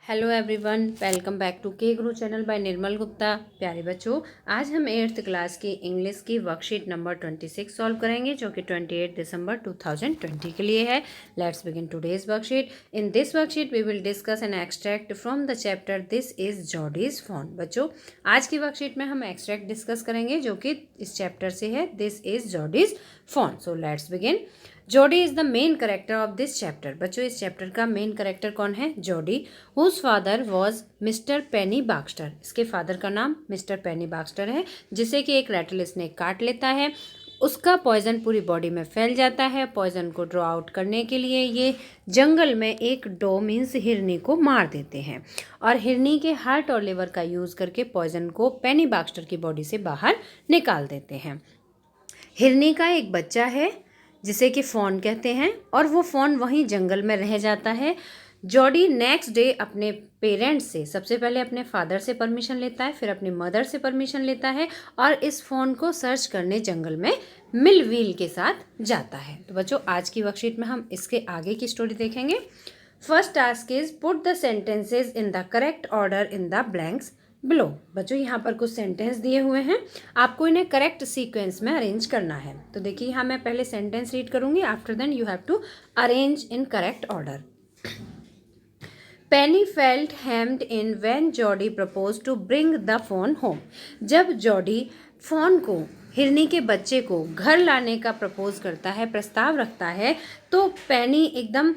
Hello everyone, welcome back to K Guru channel bye निर्मल गुप्ता। प्यारे बच्चों, आज हम 8th क्लास की इंग्लिश की वर्कशीट नंबर 26 सॉल्व करेंगे, जो कि 28 दिसंबर 2020 के लिए है। Let's begin today's worksheet. In this worksheet we will discuss an extract from the chapter this is Jody's fawn. बच्चों, आज की वर्कशीट में हम एक्सट्रैक्ट डिस्कस करेंगे जो कि इस चैप्टर से है, this is Jody's fawn. So let's begin. Jody is the main character of this chapter. बच्चों, इस चैप्टर का मेन करेक्टर कौन है? Jody, whose father was mister Penny Baxter. इसके फादर का नाम मिस्टर पेनी बाक्स्टर है, जिसे कि एक रैटल स्नेक काट लेता है। उसका पॉइजन पूरी बॉडी में फैल जाता है। पॉइजन को ड्रॉ आउट करने के लिए ये जंगल में एक डो मीन्स हिरनी को मार देते हैं और हिरनी के हार्ट और लिवर का यूज़ करके पॉइजन को पेनी बाक्स्टर की बॉडी से बाहर निकाल देते हैं। हिरनी का एक बच्चा है जिसे कि फॉन कहते हैं, और वो फॉन वहीं जंगल में रह जाता है। जॉडी नेक्स्ट डे अपने पेरेंट्स से, सबसे पहले अपने फादर से परमिशन लेता है, फिर अपनी मदर से परमिशन लेता है और इस फ़ोन को सर्च करने जंगल में मिलव्हील के साथ जाता है। तो बच्चों, आज की वर्कशीट में हम इसके आगे की स्टोरी देखेंगे। First task is put the sentences in the correct order in the blanks below. बच्चों, यहाँ पर कुछ सेंटेंस दिए हुए हैं, आपको इन्हें करेक्ट सीक्वेंस में अरेंज करना है। तो देखिए, यहाँ मैं पहले सेंटेंस रीड करूँगी, after then you have to arrange in correct order. Penny felt hemmed in when Jody propose to bring the fawn home. जब जॉडी फोन को, हिरनी के बच्चे को घर लाने का प्रपोज करता है, प्रस्ताव रखता है, तो पेनी एकदम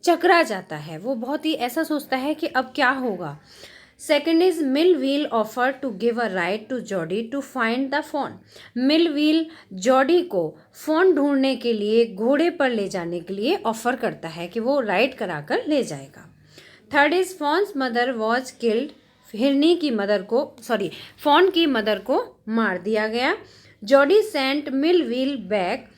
चकरा जाता है। वो बहुत ही ऐसा सोचता है कि अब क्या होगा। Second is Millwheel offer to give a ride to Jody to find the fawn. Millwheel Jody को फोन ढूंढने के लिए, घोड़े पर ले जाने के लिए ऑफर करता है कि वो राइड कराकर ले जाएगा। Third is fawns mother was killed. हिरनी की मदर को, फॉन की मदर को मार दिया गया। Jody sent Millwheel back.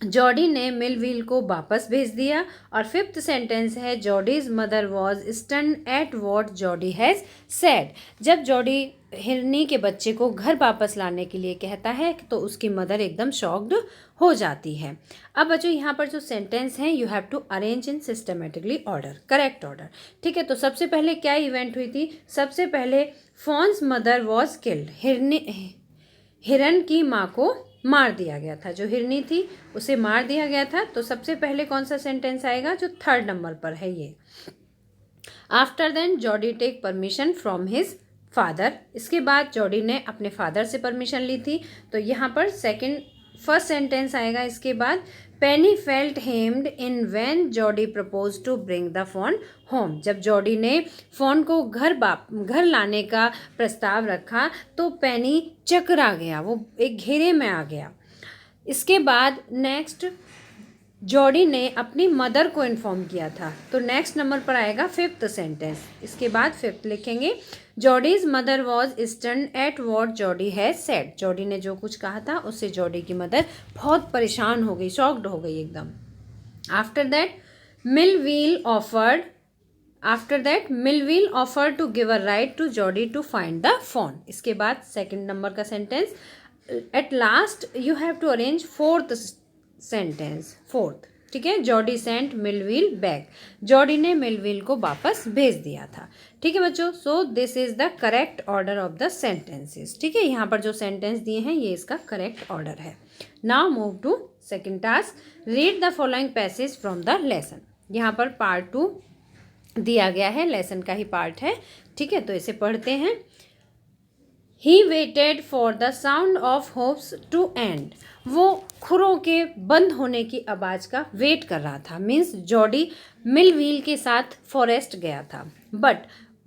Jody ने मिलव्हील को वापस भेज दिया। और फिफ्थ सेंटेंस है, Jody's mother was stun at what Jody has said. जब जॉडी हिरनी के बच्चे को घर वापस लाने के लिए कहता है तो उसकी मदर एकदम शॉक्ड हो जाती है। अब बच्चों, यहाँ पर जो सेंटेंस हैं, you have to arrange in systematically order, correct order. ठीक है, तो सबसे पहले क्या इवेंट हुई थी? सबसे पहले फॉन्स मदर वॉज किल्ड, हिरन की माँ को मार दिया गया था। जो हिरनी थी उसे मार दिया गया था। तो सबसे पहले कौन सा सेंटेंस आएगा? जो थर्ड नंबर पर है ये। After then Jody take permission from his father. इसके बाद जॉडी ने अपने फादर से परमिशन ली थी। तो यहाँ पर फर्स्ट सेंटेंस आएगा। इसके बाद Penny felt hemmed in when Jody propose to bring the fawn home. जब जॉडी ने फ़ोन को घर लाने का प्रस्ताव रखा तो पेनी चकरा गया, वो एक घेरे में आ गया। इसके बाद नेक्स्ट जॉडी ने अपनी मदर को इन्फॉर्म किया था। तो नेक्स्ट नंबर पर आएगा फिफ्थ सेंटेंस। इसके बाद फिफ्थ लिखेंगे, Jody's mother was stun at what Jody has said. Jody ने जो कुछ कहा था उससे जॉडी की मदर बहुत परेशान हो गई, शॉक्ड हो गई एकदम। After that Millwheel offer to give a ride to Jody to find the fawn. इसके बाद सेकेंड नंबर का sentence, at last you have to arrange fourth sentence, fourth. ठीक है, Jody sent Millwheel back. Jody ने Millwheel को वापस भेज दिया था। ठीक है बच्चों, so this is the correct order of the sentences. ठीक है, यहाँ पर जो सेंटेंस दिए हैं ये इसका करेक्ट ऑर्डर है। Now move to second task, read the following passage from the lesson. यहाँ पर पार्ट 2 दिया गया है, लेसन का ही पार्ट है। ठीक है, तो इसे पढ़ते हैं। He waited for the sound of hoofs to end. वो खुरों के बंद होने की आवाज़ का वेट कर रहा था। मीन्स जॉडी मिलव्हील के साथ फॉरेस्ट गया था, बट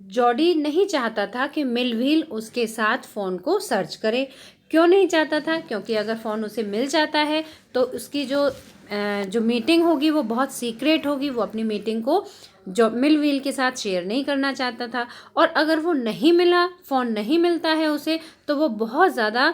जॉडी नहीं चाहता था कि मिलव्हील उसके साथ फ़ोन को सर्च करे। क्यों नहीं चाहता था? क्योंकि अगर फ़ोन उसे मिल जाता है तो उसकी जो मीटिंग होगी वो बहुत सीक्रेट होगी। वो अपनी मीटिंग को जो मिलव्हील के साथ शेयर नहीं करना चाहता था, और अगर वो नहीं मिला, फ़ोन नहीं मिलता है उसे, तो वो बहुत ज़्यादा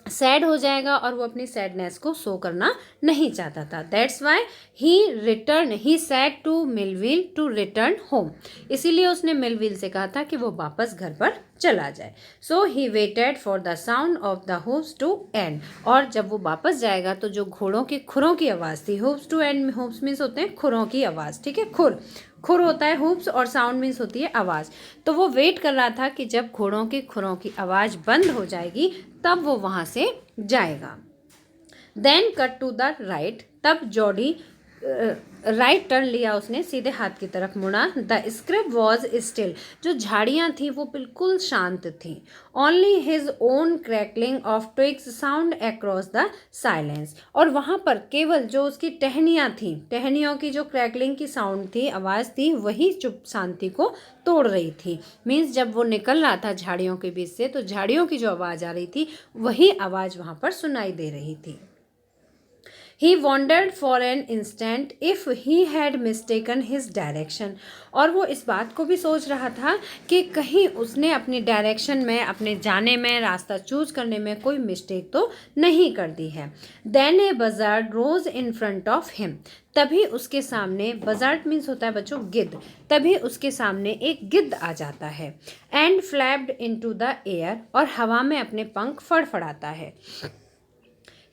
सैड हो जाएगा और वो अपनी सैडनेस को शो करना नहीं चाहता था। That's why he said to Millwheel to return home. इसीलिए उसने मिलव्हील से कहा था कि वो वापस घर पर चला जाए। So he waited for the sound of the hooves to end. और जब वो वापस जाएगा तो जो घोड़ों के खुरों की आवाज़ थी, hooves to end, hooves means होते हैं खुरों की आवाज़। ठीक है, खुर, खुर होता है हूप्स और साउंड मीन्स होती है आवाज़। तो वो वेट कर रहा था कि जब घोड़ों के खुरों की आवाज़ बंद हो जाएगी तब वो वहाँ से जाएगा। Then cut to the right, तब जॉडी राइट टर्न लिया उसने, सीधे हाथ की तरफ मुड़ा। द स्क्रिप वॉज स्टिल, जो झाड़ियाँ थी वो बिल्कुल शांत थी। Only his own crackling of twigs sound across the silence, और वहाँ पर केवल जो उसकी टहनियाँ थी, टहनियों की जो क्रैकलिंग की साउंड थी, आवाज़ थी, वही चुप शांति को तोड़ रही थी। मीन्स जब वो निकल रहा था झाड़ियों के बीच से तो झाड़ियों की जो आवाज़ आ रही थी वही आवाज़ वहाँ पर सुनाई दे रही थी। He wondered for an instant if he had mistaken his direction, और वो इस बात को भी सोच रहा था कि कहीं उसने अपनी डायरेक्शन में, अपने जाने में, रास्ता चूज करने में कोई मिस्टेक तो नहीं कर दी है। Then a buzzard rose in front of him, तभी उसके सामने, बजार्ड मीन्स होता है बच्चों गिद्ध, तभी उसके सामने एक गिद्ध आ जाता है। And flapped into the air, और हवा में अपने पंख फड़फड़ाता है।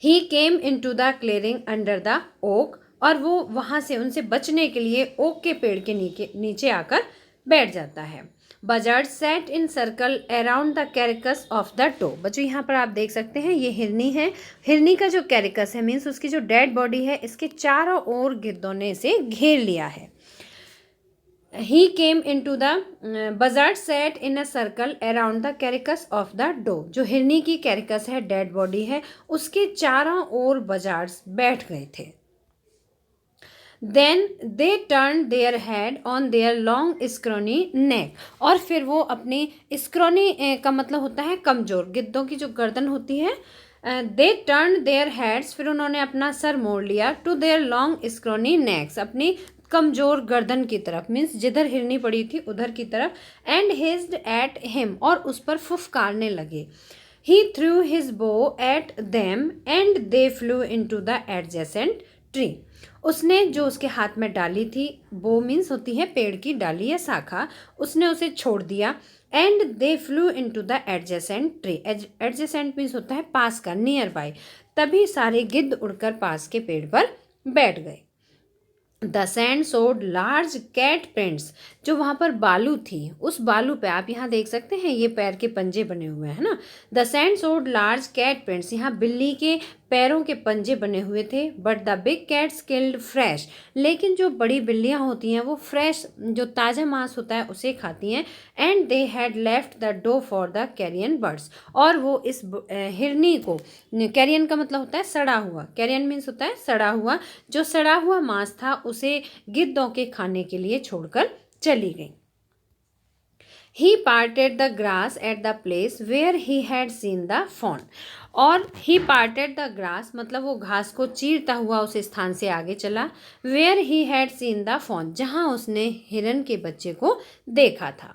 He came into the clearing under the oak, और वो वहाँ से उनसे बचने के लिए ओक के पेड़ के नीचे आकर बैठ जाता है। Buzzard set in circle around the carcass of the doe. बच्चों यहाँ पर आप देख सकते हैं ये हिरनी है। हिरनी का जो कैरिकस है मीन्स उसकी जो डेड बॉडी है, इसके चारों ओर गिद्धों ने इसे घेर लिया है। He came into the buzzard sat in a circle around the carcass of the doe, जो हिरनी की कैरिकस है, डेड बॉडी है, उसके चारों ओर बजार्ड्स बैठ गए थे। Then they turned their head on their long scrawny neck, और फिर वो अपनी scrawny का मतलब होता है कमज़ोर, गिद्धों की जो गर्दन होती है। They turned their heads, फिर उन्होंने अपना सर मोड़ लिया, to their long scrawny necks, अपनी कमज़ोर गर्दन की तरफ, मीन्स जिधर हिरनी पड़ी थी उधर की तरफ। एंड हिज्ड एट हिम, और उस पर फुफकारने लगे। He threw his bow at them and they flew into the adjacent tree, उसने जो उसके हाथ में डाली थी, बो मीन्स होती है पेड़ की डाली या शाखा, उसने उसे छोड़ दिया। And they flew into the adjacent tree, adjacent means होता है पास का, नियर बाय, तभी सारे गिद्ध उड़कर पास के पेड़ पर बैठ गए। The sand showed large cat prints, जो वहाँ पर बालू थी, उस बालू पे आप यहाँ देख सकते हैं ये पैर के पंजे बने हुए हैं ना। The sand showed large cat prints, यहाँ बिल्ली के पैरों के पंजे बने हुए थे। But the big cats killed fresh, लेकिन जो बड़ी बिल्लियाँ होती हैं वो फ्रेश, जो ताज़ा मांस होता है उसे खाती हैं। And they had left the doe for the carrion birds, और वो इस हिरनी को, कैरियन का मतलब होता है सड़ा हुआ, कैरियन मीन्स होता है सड़ा हुआ, जो सड़ा हुआ मांस था उसे गिद्धों के खाने के लिए छोड़कर चली गई। He parted the grass at the place where he had seen the fawn, और he parted the grass मतलब वो घास को चीरता हुआ उस स्थान से आगे चला। where he had seen the fawn, जहाँ उसने हिरन के बच्चे को देखा था।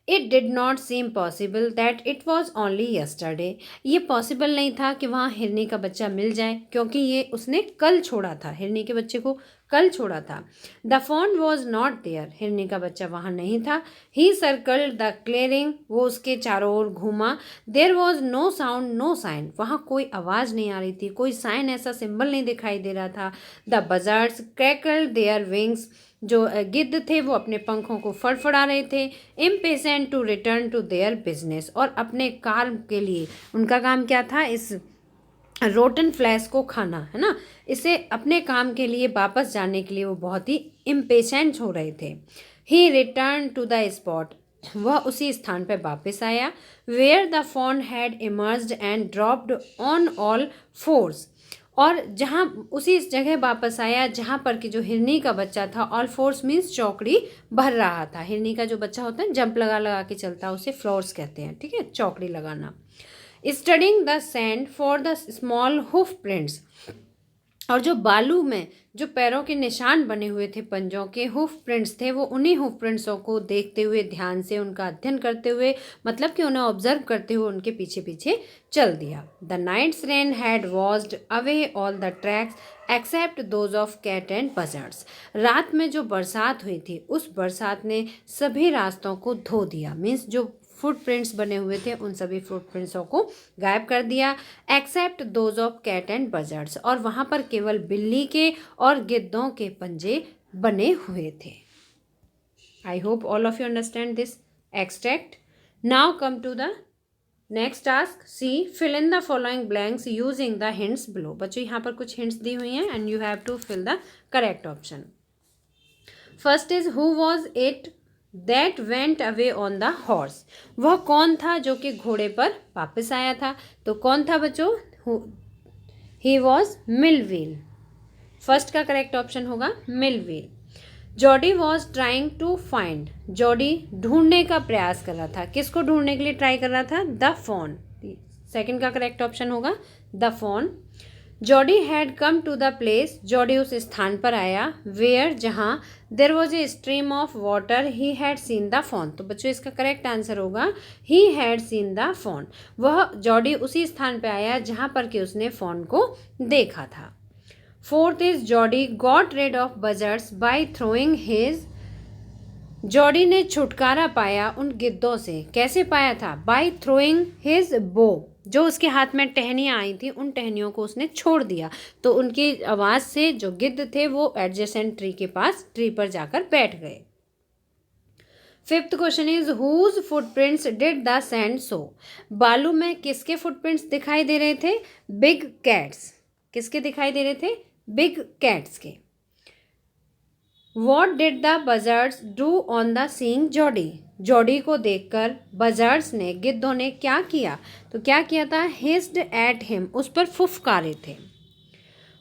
It did not seem possible that it was only yesterday, ये पॉसिबल नहीं था कि वहाँ हिरनी का बच्चा मिल जाए, क्योंकि ये उसने कल छोड़ा था, हिरनी के बच्चे को कल छोड़ा था। The fawn was not there, हिरनी का बच्चा वहाँ नहीं था। He circled the clearing, वो उसके चारों ओर घूमा। There was no sound no sign, वहाँ कोई आवाज़ नहीं आ रही थी, कोई साइन, ऐसा सिंबल नहीं दिखाई दे रहा था। The buzzards crackled their wings, जो गिद्ध थे वो अपने पंखों को फड़फड़ा रहे थे। Impatient to return to their business, और अपने काम के लिए, उनका काम क्या था, इस रोटन फ्लैश को खाना, है ना, इसे अपने काम के लिए वापस जाने के लिए वो बहुत ही इम्पेशेंट हो रहे थे। He return to the spot, वह उसी स्थान पर वापस आया। Where the fawn had emerged and dropped on all fours, और जहाँ उसी जगह वापस आया जहाँ पर कि जो हिरनी का बच्चा था, ऑल फोर्स मीन्स चौकड़ी भर रहा था। हिरनी का जो बच्चा होता है जंप लगा लगा के चलता है, उसे फ्लोर्स कहते हैं, ठीक है, चौकड़ी लगाना। Studying the sand for the small HUF prints, और जो बालू में जो पैरों के निशान बने हुए थे, पंजों के हुफ प्रिंट्स थे, वो उन्हीं हुफ प्रिंट्सों को देखते हुए, ध्यान से उनका अध्ययन करते हुए, मतलब कि उन्हें ऑब्जर्व करते हुए उनके पीछे पीछे चल दिया। The night's rain had washed away all the tracks except those of cat and buzzards, रात में जो बरसात हुई थी उस बरसात ने सभी रास्तों को धो दिया, मीन्स जो फुटप्रिंट्स बने हुए थे उन सभी फुटप्रिंट्सों को गायब कर दिया। Except those of cat and buzzards, और वहाँ पर केवल बिल्ली के और गिद्धों के पंजे बने हुए थे। I hope all of you understand this extract. Now come to the next task. See, fill in the following blanks using the hints below. बच्चों यहाँ पर कुछ hints दी हुई हैं and you have to fill the correct option. First is who was it that went away on the horse. वह कौन था जो कि घोड़े पर वापस आया था? तो कौन था बच्चों? He was Millville. फर्स्ट का करेक्ट ऑप्शन होगा Millville. Jody was trying to find. Jody ढूंढने का प्रयास कर रहा था. किसको ढूंढने के लिए ट्राई कर रहा था? The fawn. सेकंड का करेक्ट ऑप्शन होगा the fawn. Jody had come to the place. Jody उस स्थान पर आया वेयर जहाँ there was a stream of water he had seen the fawn. तो बच्चों इसका करेक्ट आंसर होगा he had seen the fawn. वह जॉडी उसी स्थान पर आया जहाँ पर कि उसने फोन को देखा था. Fourth is Jody got rid of buzzards by throwing his. Jody ने छुटकारा पाया उन गिद्धों से. कैसे पाया था? बाय थ्रोइंग हिज बो. जो उसके हाथ में टहनियाँ आई थी उन टहनियों को उसने छोड़ दिया. तो उनकी आवाज़ से जो गिद्ध थे वो एडजेसेंट ट्री के पास ट्री पर जाकर बैठ गए. Fifth question is whose footprints did the sand show. बालू में किसके फुटप्रिंट्स दिखाई दे रहे थे? Big cats. किसके दिखाई दे रहे थे? बिग कैट्स के. What did the buzzards do on the seeing Jody. Jody को देखकर बजर्ड्स ने, गिद्धों ने क्या किया? तो क्या किया था? Hissed at him. उस पर फुफकारे थे.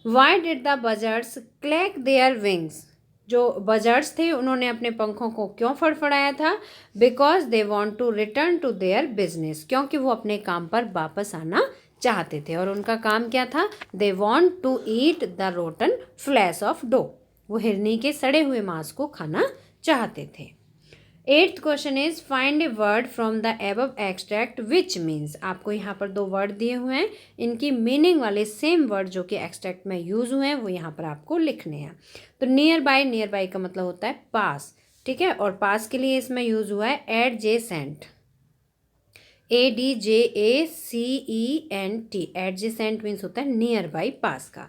Why did the buzzards clack their wings. जो बजर्ड्स थे उन्होंने अपने पंखों को क्यों फड़फड़ाया था? Because they want to return to their business. क्योंकि वो अपने काम पर वापस आना चाहते थे. और उनका काम क्या था? They want to eat the rotten flesh of doe. वो हिरनी के सड़े हुए मांस को खाना चाहते थे. Eighth question is find a word from the above extract which means. आपको यहाँ पर दो वर्ड दिए हुए हैं. इनकी मीनिंग वाले सेम वर्ड जो कि एक्सट्रैक्ट में यूज हुए हैं वो यहाँ पर आपको लिखने हैं. तो नियर बाय का मतलब होता है पास. ठीक है. और पास के लिए इसमें यूज हुआ है एडजेसेंट. ADJACENT. एडजेसेंट मीन्स होता है नियर बाई, पास का.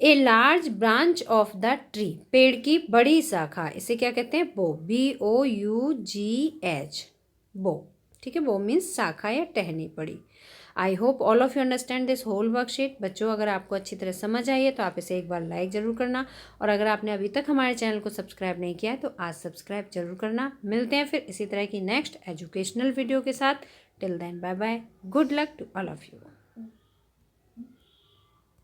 A large branch of the tree. पेड़ की बड़ी शाखा. इसे क्या कहते हैं? बो. BOUGH. बो. ठीक है. बो मीन्स शाखा या टहनी बड़ी. I hope all of you understand this whole worksheet. बच्चों अगर आपको अच्छी तरह समझ आई है तो आप इसे एक बार लाइक ज़रूर करना. और अगर आपने अभी तक हमारे चैनल को सब्सक्राइब नहीं किया है तो आज सब्सक्राइब जरूर करना. मिलते हैं फिर इसी तरह की नेक्स्ट एजुकेशनल वीडियो के साथ. Till then bye bye. Good luck to all of you.